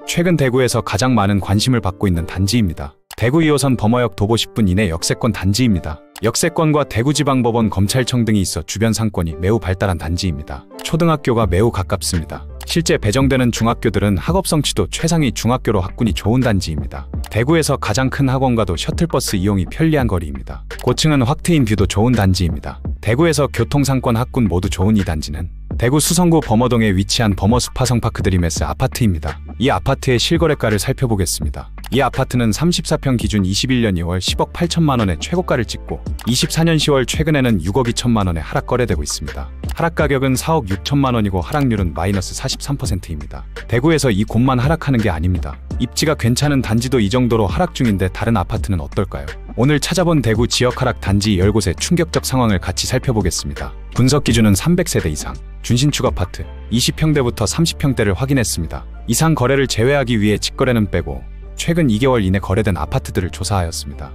최근 대구에서 가장 많은 관심을 받고 있는 단지입니다. 대구 2호선 범어역 도보 10분 이내 역세권 단지입니다. 역세권과 대구지방법원 검찰청 등이 있어 주변 상권이 매우 발달한 단지입니다. 초등학교가 매우 가깝습니다. 실제 배정되는 중학교들은 학업 성취도 최상위 중학교로 학군이 좋은 단지입니다. 대구에서 가장 큰 학원과도 셔틀버스 이용이 편리한 거리입니다. 고층은 확 트인 뷰도 좋은 단지입니다. 대구에서 교통상권 학군 모두 좋은 이 단지는 대구 수성구 범어동에 위치한 범어스파성파크 드림S 아파트입니다. 이 아파트의 실거래가를 살펴보겠습니다. 이 아파트는 34평 기준 21년 2월 10억 8천만 원의 최고가를 찍고 24년 10월 최근에는 6억 2천만 원에 하락 거래되고 있습니다. 하락 가격은 4억 6천만 원이고 하락률은 마이너스 43%입니다. 대구에서 이 곳만 하락하는 게 아닙니다. 입지가 괜찮은 단지도 이 정도로 하락 중인데 다른 아파트는 어떨까요? 오늘 찾아본 대구 지역 하락 단지 10곳의 충격적 상황을 같이 살펴보겠습니다. 분석 기준은 300세대 이상, 준신축 아파트, 20평대부터 30평대를 확인했습니다. 이상 거래를 제외하기 위해 직거래는 빼고 최근 2개월 이내 거래된 아파트들을 조사하였습니다.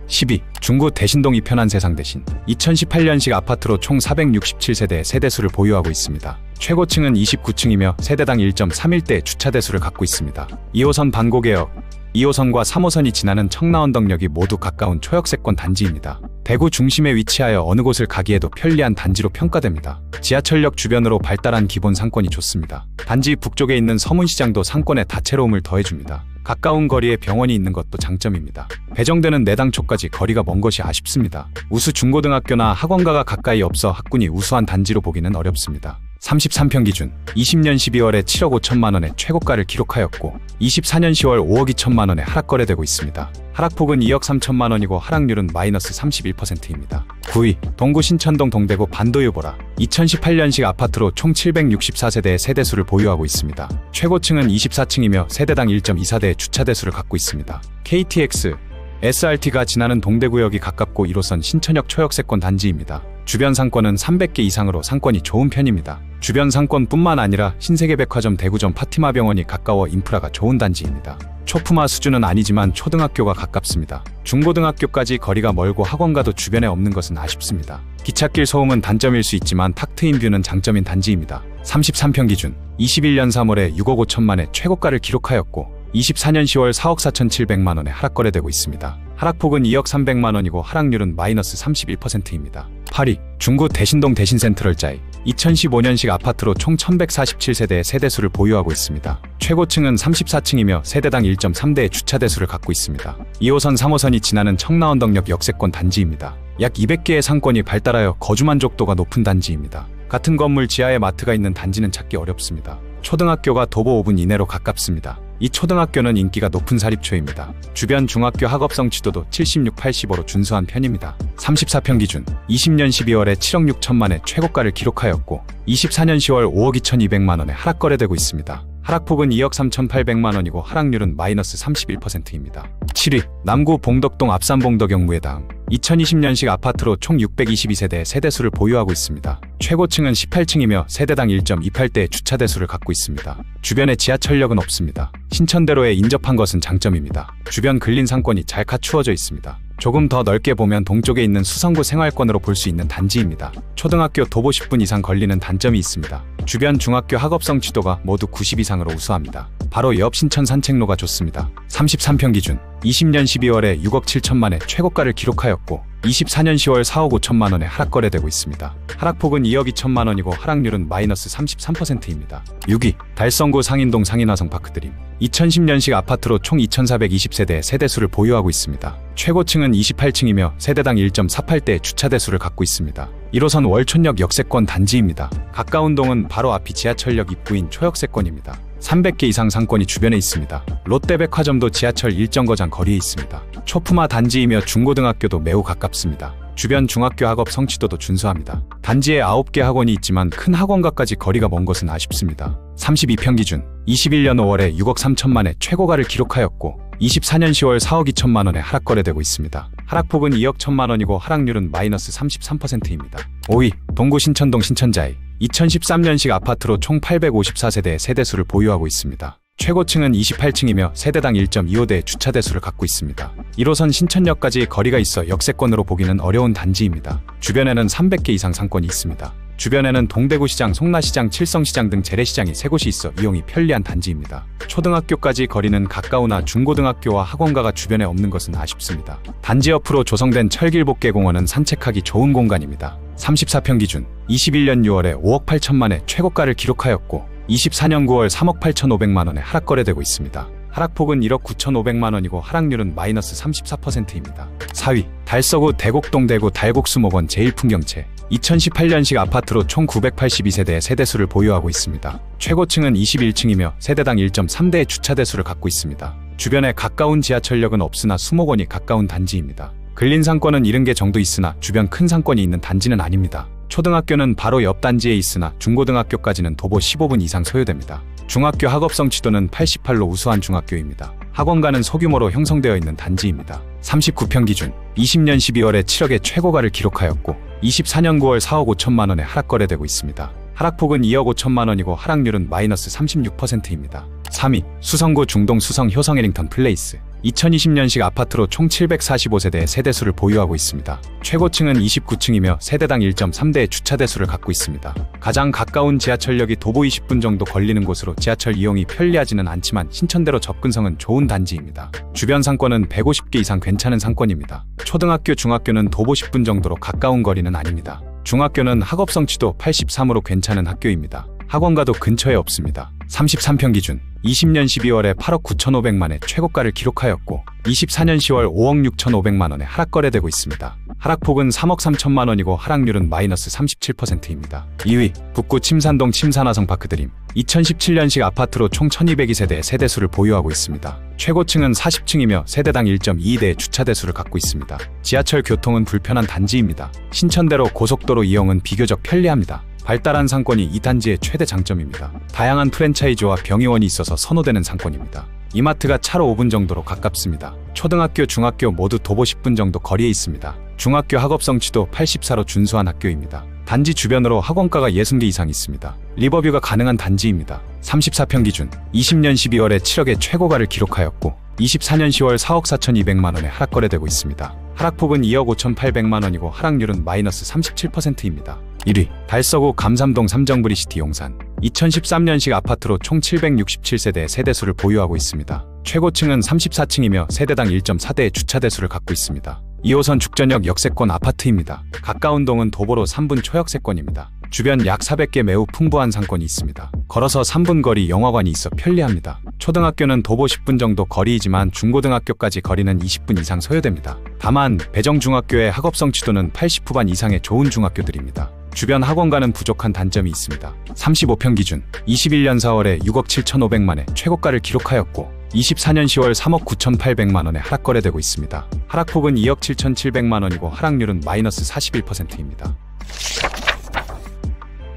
12. 중구 대신동 이편한 세상 대신 2018년식 아파트로 총 467세대의 세대수를 보유하고 있습니다. 최고층은 29층이며 세대당 1.31대의 주차대수를 갖고 있습니다. 2호선 반고개역, 2호선과 3호선이 지나는 청라언덕역이 모두 가까운 초역세권 단지입니다. 대구 중심에 위치하여 어느 곳을 가기에도 편리한 단지로 평가됩니다. 지하철역 주변으로 발달한 기본 상권이 좋습니다. 단지 북쪽에 있는 서문시장도 상권에 다채로움을 더해줍니다. 가까운 거리에 병원이 있는 것도 장점입니다. 배정되는 내당초까지 거리가 먼 것이 아쉽습니다. 우수 중고등학교나 학원가가 가까이 없어 학군이 우수한 단지로 보기는 어렵습니다. 33평 기준 20년 12월에 7억 5천만 원의 최고가를 기록하였고 24년 10월 5억 2천만 원에 하락 거래되고 있습니다. 하락폭은 2억 3천만 원이고 하락률은 마이너스 31%입니다. 9위 동구 신천동 동대구 반도유보라 2018년식 아파트로 총 764세대의 세대수를 보유하고 있습니다. 최고층은 24층이며 세대당 1.24대의 주차대수를 갖고 있습니다. KTX, SRT가 지나는 동대구역이 가깝고 1호선 신천역 초역세권 단지입니다. 주변 상권은 300개 이상으로 상권이 좋은 편입니다. 주변 상권뿐만 아니라 신세계백화점 대구점 파티마병원이 가까워 인프라가 좋은 단지입니다. 초품화 수준은 아니지만 초등학교가 가깝습니다. 중고등학교까지 거리가 멀고 학원가도 주변에 없는 것은 아쉽습니다. 기찻길 소음은 단점일 수 있지만 탁 트인 뷰는 장점인 단지입니다. 33평 기준 21년 3월에 6억 5천만의 최고가를 기록하였고 24년 10월 4억 4,700만 원에 하락 거래되고 있습니다. 하락폭은 2억 300만 원이고 하락률은 마이너스 31%입니다. 8위 중구 대신동 대신센트럴자이 2015년식 아파트로 총 1147세대의 세대수를 보유하고 있습니다. 최고층은 34층이며 세대당 1.3대의 주차대수를 갖고 있습니다. 2호선 3호선이 지나는 청라언덕역 역세권 단지입니다. 약 200개의 상권이 발달하여 거주 만족도가 높은 단지입니다. 같은 건물 지하에 마트가 있는 단지는 찾기 어렵습니다. 초등학교가 도보 5분 이내로 가깝습니다. 이 초등학교는 인기가 높은 사립초입니다. 주변 중학교 학업 성취도도 76, 85로 준수한 편입니다. 34평 기준 20년 12월에 7억 6천만의 최고가를 기록하였고 24년 10월 5억 2,200만 원에 하락 거래되고 있습니다. 하락폭은 2억 3,800만 원이고 하락률은 마이너스 31%입니다. 7위 남구 봉덕동 앞산봉덕역 무해다음 2020년식 아파트로 총 622세대의 세대수를 보유하고 있습니다. 최고층은 18층이며 세대당 1.28대의 주차대수를 갖고 있습니다. 주변에 지하철역은 없습니다. 신천대로에 인접한 것은 장점입니다. 주변 근린 상권이 잘 갖추어져 있습니다. 조금 더 넓게 보면 동쪽에 있는 수성구 생활권으로 볼 수 있는 단지입니다. 초등학교 도보 10분 이상 걸리는 단점이 있습니다. 주변 중학교 학업 성취도가 모두 90 이상으로 우수합니다. 바로 옆 신천 산책로가 좋습니다. 33평 기준 20년 12월에 6억 7천만의 최고가를 기록하였고 24년 10월 4억 5천만 원에 하락 거래되고 있습니다. 하락폭은 2억 2천만 원이고 하락률은 마이너스 33%입니다. 6위 달성구 상인동 상인화성파크드림 2010년식 아파트로 총 2420세대의 세대수를 보유하고 있습니다. 최고층은 28층이며 세대당 1.48대의 주차대수를 갖고 있습니다. 1호선 월촌역 역세권 단지입니다. 가까운 동은 바로 앞이 지하철역 입구인 초역세권입니다. 300개 이상 상권이 주변에 있습니다. 롯데백화점도 지하철 일정거장 거리에 있습니다. 초품화 단지이며 중고등학교도 매우 가깝습니다. 주변 중학교 학업 성취도도 준수합니다. 단지에 9개 학원이 있지만 큰 학원가까지 거리가 먼 것은 아쉽습니다. 32평 기준 21년 5월에 6억 3천만의 최고가를 기록하였고 24년 10월 4억 2천만 원에 하락 거래되고 있습니다. 하락폭은 2억 1천만 원이고 하락률은 마이너스 33%입니다. 5위 동구 신천동 신천자이 2013년식 아파트로 총 854세대의 세대수를 보유하고 있습니다. 최고층은 28층이며 세대당 1.25대의 주차대수를 갖고 있습니다. 1호선 신천역까지 거리가 있어 역세권으로 보기는 어려운 단지입니다. 주변에는 300개 이상 상권이 있습니다. 주변에는 동대구시장, 송라시장, 칠성시장 등 재래시장이 3곳이 있어 이용이 편리한 단지입니다. 초등학교까지 거리는 가까우나 중고등학교와 학원가가 주변에 없는 것은 아쉽습니다. 단지 옆으로 조성된 철길복개공원은 산책하기 좋은 공간입니다. 34평 기준 21년 6월에 5억 8천만의 최고가를 기록하였고 24년 9월 3억 8,500만원에 하락 거래되고 있습니다. 하락폭은 1억 9,500만원이고 하락률은 마이너스 34%입니다. 4위 달서구 대곡동 대구 달곡수목원 제1풍경채 2018년식 아파트로 총 982세대의 세대수를 보유하고 있습니다. 최고층은 21층이며 세대당 1.3대의 주차대수를 갖고 있습니다. 주변에 가까운 지하철역은 없으나 수목원이 가까운 단지입니다. 근린 상권은 70개 정도 있으나 주변 큰 상권이 있는 단지는 아닙니다. 초등학교는 바로 옆 단지에 있으나 중고등학교까지는 도보 15분 이상 소요됩니다. 중학교 학업성 지도는 88로 우수한 중학교입니다. 학원가는 소규모로 형성되어 있는 단지입니다. 39평 기준 20년 12월에 7억의 최고가를 기록하였고 24년 9월 4억 5천만원에 하락 거래되고 있습니다. 하락폭은 2억 5천만원이고 하락률은 마이너스 36%입니다. 3위 수성구 중동 수성 효성 해링턴 플레이스 2020년식 아파트로 총 745세대의 세대수를 보유하고 있습니다. 최고층은 29층이며 세대당 1.3대의 주차대수를 갖고 있습니다. 가장 가까운 지하철역이 도보 20분 정도 걸리는 곳으로 지하철 이용이 편리하지는 않지만 신천대로 접근성은 좋은 단지입니다. 주변 상권은 150개 이상 괜찮은 상권입니다. 초등학교, 중학교는 도보 10분 정도로 가까운 거리는 아닙니다. 중학교는 학업성 지도 83으로 괜찮은 학교입니다. 학원가도 근처에 없습니다. 33평 기준 20년 12월에 8억 9,500만의 최고가를 기록하였고 24년 10월 5억 6,500만원에 하락 거래되고 있습니다. 하락폭은 3억 3천만원이고 하락률은 마이너스 37%입니다. 2위 북구 침산동 침산화성파크드림 2017년식 아파트로 총 1202세대의 세대수를 보유하고 있습니다. 최고층은 40층이며 세대당 1.2대의 주차대수를 갖고 있습니다. 지하철 교통은 불편한 단지입니다. 신천대로 고속도로 이용은 비교적 편리합니다. 발달한 상권이 이 단지의 최대 장점입니다. 다양한 프랜차이즈와 병의원이 있어서 선호되는 상권입니다. 이마트가 차로 5분 정도로 가깝습니다. 초등학교, 중학교 모두 도보 10분 정도 거리에 있습니다. 중학교 학업성 지도 84로 준수한 학교입니다. 단지 주변으로 학원가가 60개 이상 있습니다. 리버뷰가 가능한 단지입니다. 34평 기준 20년 12월에 7억의 최고가를 기록하였고 24년 10월 4억 4,200만원에 하락 거래되고 있습니다. 하락폭은 2억 5,800만원이고 하락률은 마이너스 37%입니다. 1위 달서구 감삼동 삼정브리시티 용산 2013년식 아파트로 총 767세대의 세대수를 보유하고 있습니다. 최고층은 34층이며 세대당 1.4대의 주차대수를 갖고 있습니다. 2호선 죽전역 역세권 아파트입니다. 가까운 동은 도보로 3분 초역세권입니다. 주변 약 400개 매우 풍부한 상권이 있습니다. 걸어서 3분 거리 영화관이 있어 편리합니다. 초등학교는 도보 10분 정도 거리이지만 중고등학교까지 거리는 20분 이상 소요됩니다. 다만 배정중학교의 학업성 지도는 80 후반 이상의 좋은 중학교들입니다. 주변 학원가는 부족한 단점이 있습니다. 35평 기준 21년 4월에 6억 7,500만의 최고가를 기록하였고 24년 10월 3억 9,800만원에 하락 거래되고 있습니다. 하락폭은 2억 7,700만원이고 하락률은 마이너스 41%입니다.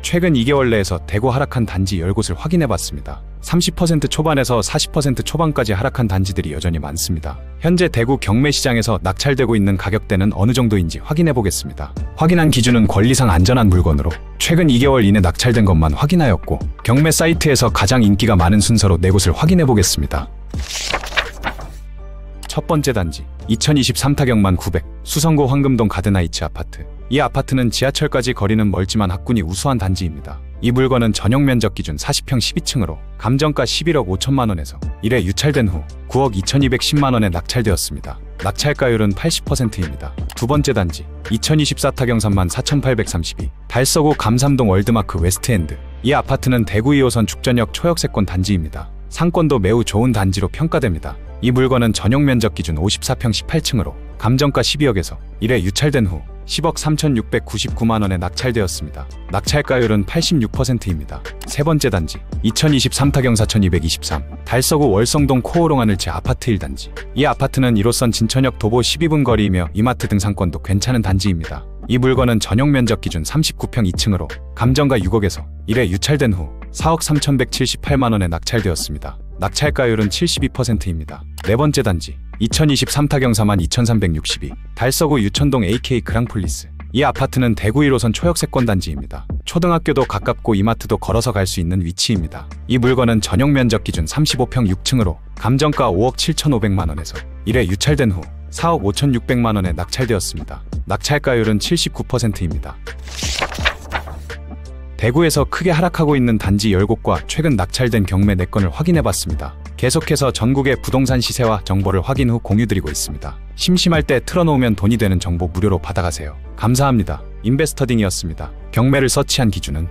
최근 2개월 내에서 대구 하락한 단지 10곳을 확인해봤습니다. 30% 초반에서 40% 초반까지 하락한 단지들이 여전히 많습니다. 현재 대구 경매시장에서 낙찰되고 있는 가격대는 어느 정도인지 확인해보겠습니다. 확인한 기준은 권리상 안전한 물건으로 최근 2개월 이내 낙찰된 것만 확인하였고 경매 사이트에서 가장 인기가 많은 순서로 4곳을 확인해보겠습니다. 첫 번째 단지 2023 타격만 900 수성구 황금동 가든하이츠 아파트. 이 아파트는 지하철까지 거리는 멀지만 학군이 우수한 단지입니다. 이 물건은 전용 면적 기준 40평 12층으로 감정가 11억 5천만원에서 1회 유찰된 후 9억 2210만원에 낙찰되었습니다. 낙찰가율은 80%입니다. 두 번째 단지 2024 타경산만 4832 달서구 감삼동 월드마크 웨스트엔드. 이 아파트는 대구 2호선 죽전역 초역세권 단지입니다. 상권도 매우 좋은 단지로 평가됩니다. 이 물건은 전용 면적 기준 54평 18층으로 감정가 12억에서 1회 유찰된 후 10억 3,699만원에 낙찰되었습니다. 낙찰가율은 86%입니다. 세 번째 단지 2023 타경 4223 달서구 월성동 코오롱하늘채 아파트 1단지. 이 아파트는 1호선 진천역 도보 12분 거리이며 이마트 등 상권도 괜찮은 단지입니다. 이 물건은 전용 면적 기준 39평 2층으로 감정가 6억에서 1회 유찰된 후 4억 3,178만원에 낙찰되었습니다. 낙찰가율은 72%입니다. 네 번째 단지 2023 타경 42,362 달서구 유천동 AK 그랑폴리스. 이 아파트는 대구 1호선 초역세권 단지입니다. 초등학교도 가깝고 이마트도 걸어서 갈 수 있는 위치입니다. 이 물건은 전용 면적 기준 35평 6층으로 감정가 5억 7,500만원에서 1회 유찰된 후 4억 5,600만원에 낙찰되었습니다. 낙찰가율은 79%입니다. 대구에서 크게 하락하고 있는 단지 10곳과 최근 낙찰된 경매 4건을 확인해봤습니다. 계속해서 전국의 부동산 시세와 정보를 확인 후 공유드리고 있습니다. 심심할 때 틀어놓으면 돈이 되는 정보 무료로 받아가세요. 감사합니다. 인베스터딩이었습니다. 경매를 서치한 기준은